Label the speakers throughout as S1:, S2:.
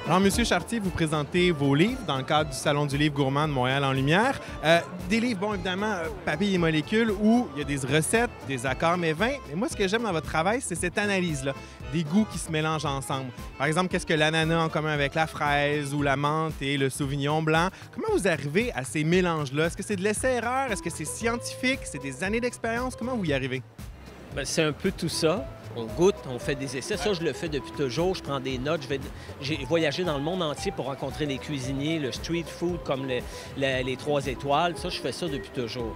S1: Alors, Monsieur Chartier, vous présentez vos livres dans le cadre du Salon du livre gourmand de Montréal en Lumière. Des livres, bon, évidemment, papier et molécules, où il y a des recettes, des accords, mais vins. Mais moi, ce que j'aime dans votre travail, c'est cette analyse-là, des goûts qui se mélangent ensemble. Par exemple, qu'est-ce que l'ananas a en commun avec la fraise ou la menthe et le sauvignon blanc? Comment vous arrivez à ces mélanges-là? Est-ce que c'est de l'essai-erreur? Est-ce que c'est scientifique? C'est des années d'expérience? Comment vous y arrivez?
S2: Bien, c'est un peu tout ça. On goûte, on fait des essais. Ça, je le fais depuis toujours. Je prends des notes. J'ai voyagé dans le monde entier pour rencontrer des cuisiniers, le street food comme les 3 étoiles. Ça, je fais ça depuis toujours,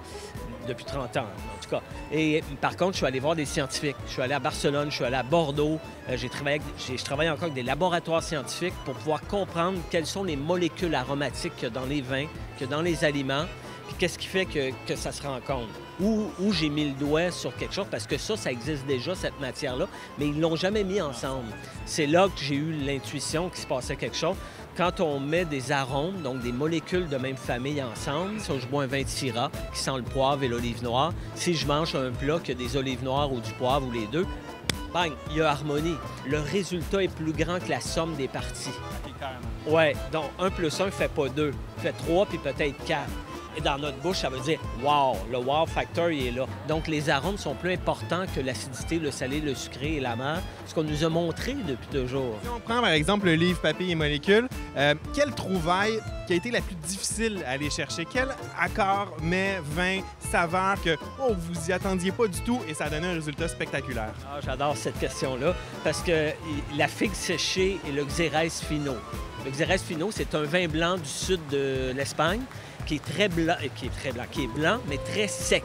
S2: depuis 30 ans, en tout cas. Et par contre, je suis allé voir des scientifiques. Je suis allé à Barcelone, je suis allé à Bordeaux. Je travaille encore avec des laboratoires scientifiques pour pouvoir comprendre quelles sont les molécules aromatiques qu'il y a dans les vins, qu'il y a dans les aliments. Qu'est-ce qui fait que ça se rencontre? Où j'ai mis le doigt sur quelque chose, parce que ça existe déjà, cette matière-là, mais ils ne l'ont jamais mis ensemble. C'est là que j'ai eu l'intuition qu'il se passait quelque chose. Quand on met des arômes, donc des molécules de même famille ensemble, si je bois un vin de Syrah qui sent le poivre et l'olive noire, si je mange un plat qui a des olives noires ou du poivre ou les deux, bang, il y a harmonie. Le résultat est plus grand que la somme des parties. Ouais, donc 1 plus 1 ne fait pas 2, fait 3 puis peut-être 4. Et dans notre bouche, ça veut dire « wow ». Le wow factor, il est là. Donc, les arômes sont plus importants que l'acidité, le salé, le sucré et l'amer, ce qu'on nous a montré depuis toujours.
S1: Si on prend, par exemple, le livre Papier et molécules, quelle trouvaille qui a été la plus difficile à aller chercher? Quel accord, mets, vin, saveur que vous y attendiez pas du tout et ça a donné un résultat spectaculaire?
S2: Ah, j'adore cette question-là parce que la figue séchée et le Xérès Fino. Le Xérès Fino, c'est un vin blanc du sud de l'Espagne qui est très blanc, qui est blanc, mais très sec.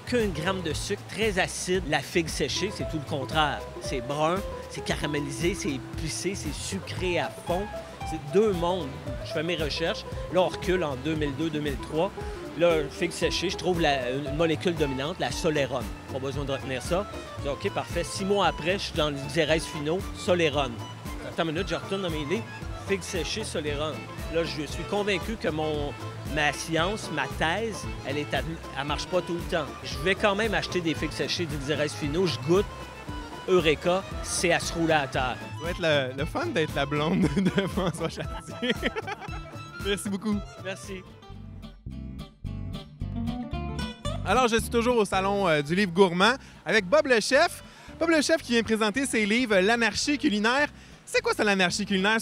S2: Qu'un gramme de sucre, très acide. La figue séchée, c'est tout le contraire. C'est brun, c'est caramélisé, c'est épicé, c'est sucré à fond. C'est 2 mondes. Je fais mes recherches. Là, on recule en 2002-2003. Là, figue séchée, je trouve une molécule dominante, la solérone. Pas besoin de retenir ça. Je dis, OK, parfait. 6 mois après, je suis dans le Xérès Fino, solérone. Attends une minute, je retourne dans mes livres. Figue séchée, solérone. Là, je suis convaincu que ma science, ma thèse, elle marche pas tout le temps. Je vais quand même acheter des figues séchées du Xérès Fino. Je goûte. Eureka, c'est à se rouler à terre.
S1: Ça doit être le fun d'être la blonde de François Chartier. Merci beaucoup.
S2: Merci.
S1: Alors, je suis toujours au Salon du livre gourmand avec Bob le chef. Bob le chef qui vient présenter ses livres L'anarchie culinaire. C'est quoi ça, l'anarchie culinaire?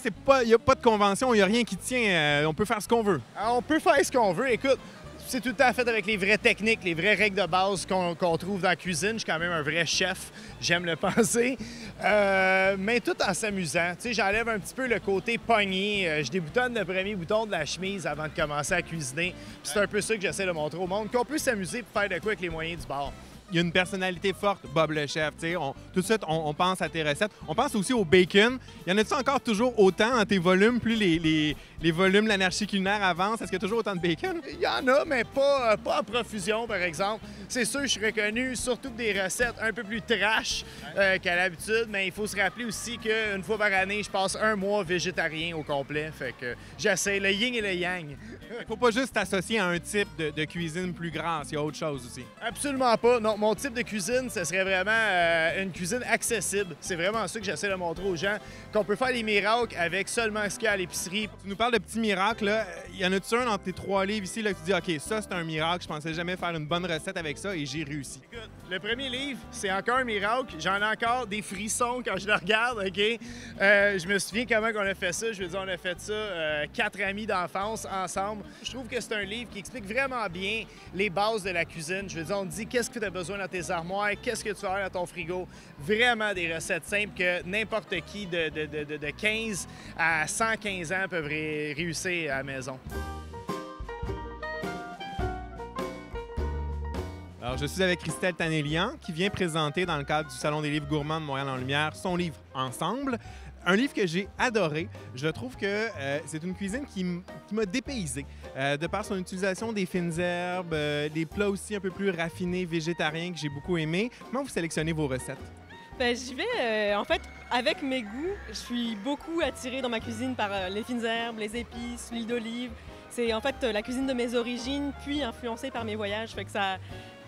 S1: C'est quoi? Il n'y a pas de convention, il n'y a rien qui tient. On peut faire ce qu'on veut.
S3: On peut faire ce qu'on veut. Écoute, c'est tout le temps fait avec les vraies techniques, les vraies règles de base qu'on trouve dans la cuisine. Je suis quand même un vrai chef, j'aime le penser. Mais tout en s'amusant. Tu sais, j'enlève un petit peu le côté pogné. Je déboutonne le premier bouton de la chemise avant de commencer à cuisiner. C'est un peu ça que j'essaie de montrer au monde, qu'on peut s'amuser pour faire de quoi avec les moyens du bord.
S1: Il y a une personnalité forte, Bob le chef. Tout de suite, on pense à tes recettes. On pense aussi au bacon. Y en a-tu encore toujours autant dans tes volumes? Plus les volumes, l'anarchie culinaire avance, est-ce qu'il y a toujours autant de bacon?
S3: Il y en a, mais pas en profusion, par exemple. C'est sûr, je suis reconnu surtout pour des recettes un peu plus trash qu'à l'habitude, mais il faut se rappeler aussi qu'une fois par année, je passe 1 mois végétarien au complet. Fait que j'essaie le yin et le yang.
S1: Il faut pas juste t'associer à un type de cuisine plus grasse, il y a autre chose aussi.
S3: Absolument pas. Non, mon type de cuisine, ce serait vraiment une cuisine accessible. C'est vraiment ça que j'essaie de montrer aux gens, qu'on peut faire des miracles avec seulement ce qu'il y a à l'épicerie.
S1: Tu nous parles de petits miracles, là. Y en a-tu un dans tes 3 livres ici là, que tu dis « OK, ça, c'est un miracle, je pensais jamais faire une bonne recette avec ça et j'ai réussi. »
S3: Écoute, le premier livre, c'est encore un miracle. J'en ai encore des frissons quand je le regarde, OK? Je me souviens comment on a fait ça. Je veux dire, on a fait ça 4 amis d'enfance ensemble. Je trouve que c'est un livre qui explique vraiment bien les bases de la cuisine. Je veux dire, on te dit qu'est-ce que tu as besoin dans tes armoires, qu'est-ce que tu vas avoir dans ton frigo. Vraiment des recettes simples que n'importe qui de 15 à 115 ans peuvent réussir à la maison.
S1: Alors, je suis avec Christelle Tanelian qui vient présenter dans le cadre du Salon des livres gourmands de Montréal en Lumière son livre « Ensemble ». Un livre que j'ai adoré. Je trouve que c'est une cuisine qui m'a dépaysé. De par son utilisation des fines herbes, des plats aussi un peu plus raffinés, végétariens, que j'ai beaucoup aimé. Comment vous sélectionnez vos recettes?
S4: Ben, j'y vais, en fait, avec mes goûts. Je suis beaucoup attirée dans ma cuisine par les fines herbes, les épices, l'huile d'olive. C'est en fait la cuisine de mes origines, puis influencée par mes voyages. Fait que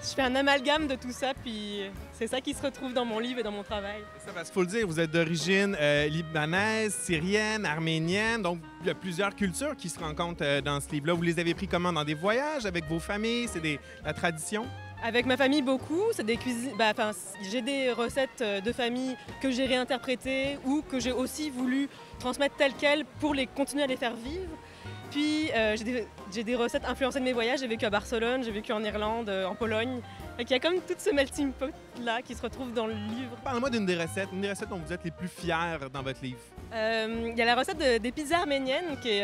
S4: Je fais un amalgame de tout ça, puis c'est ça qui se retrouve dans mon livre et dans mon travail.
S1: C'est ça, parce qu'il faut le dire, vous êtes d'origine libanaise, syrienne, arménienne, donc il y a plusieurs cultures qui se rencontrent dans ce livre-là. Vous les avez pris comment? Dans des voyages, avec vos familles? C'est la tradition?
S4: Avec ma famille, beaucoup. C'est des cuisines. J'ai des recettes de famille que j'ai réinterprétées ou que j'ai aussi voulu transmettre telles quelles pour continuer à les faire vivre. Puis j'ai des recettes influencées de mes voyages. J'ai vécu à Barcelone, j'ai vécu en Irlande, en Pologne. Il y a comme tout ce melting pot-là qui se retrouve dans le livre.
S1: Parlez-moi d'une des recettes dont vous êtes les plus fiers dans votre livre.
S4: Il y a la recette des pizzas arméniennes, qui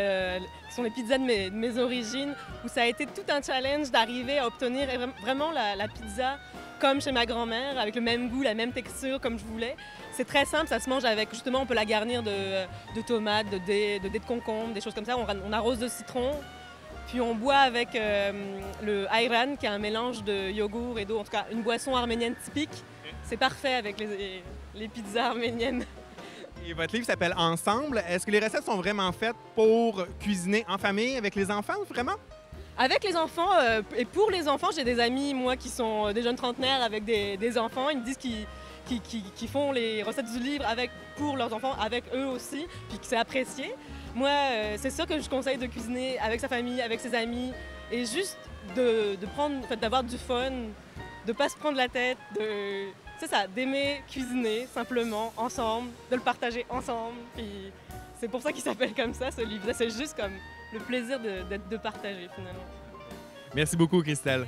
S4: sont les pizzas de mes origines, où ça a été tout un challenge d'arriver à obtenir vraiment la pizza comme chez ma grand-mère, avec le même goût, la même texture, comme je voulais. C'est très simple, ça se mange avec, justement, on peut la garnir de tomates, de dés de concombre, des choses comme ça. On arrose de citron, puis on boit avec le ayran, qui est un mélange de yogourt et d'eau, en tout cas une boisson arménienne typique. C'est parfait avec les pizzas arméniennes.
S1: Et votre livre s'appelle Ensemble. Est-ce que les recettes sont vraiment faites pour cuisiner en famille avec les enfants, vraiment?
S4: Avec les enfants et pour les enfants, j'ai des amis, moi, qui sont des jeunes trentenaires avec des enfants. Ils me disent qu'ils font les recettes du livre pour leurs enfants, avec eux aussi, puis que c'est apprécié. Moi, c'est sûr que je conseille de cuisiner avec sa famille, avec ses amis, et juste d'avoir du fun, de pas se prendre la tête, c'est ça, d'aimer cuisiner simplement, ensemble, de le partager ensemble. Puis c'est pour ça qu'il s'appelle comme ça, ce livre. C'est juste comme le plaisir de partager, finalement.
S1: Merci beaucoup, Christelle.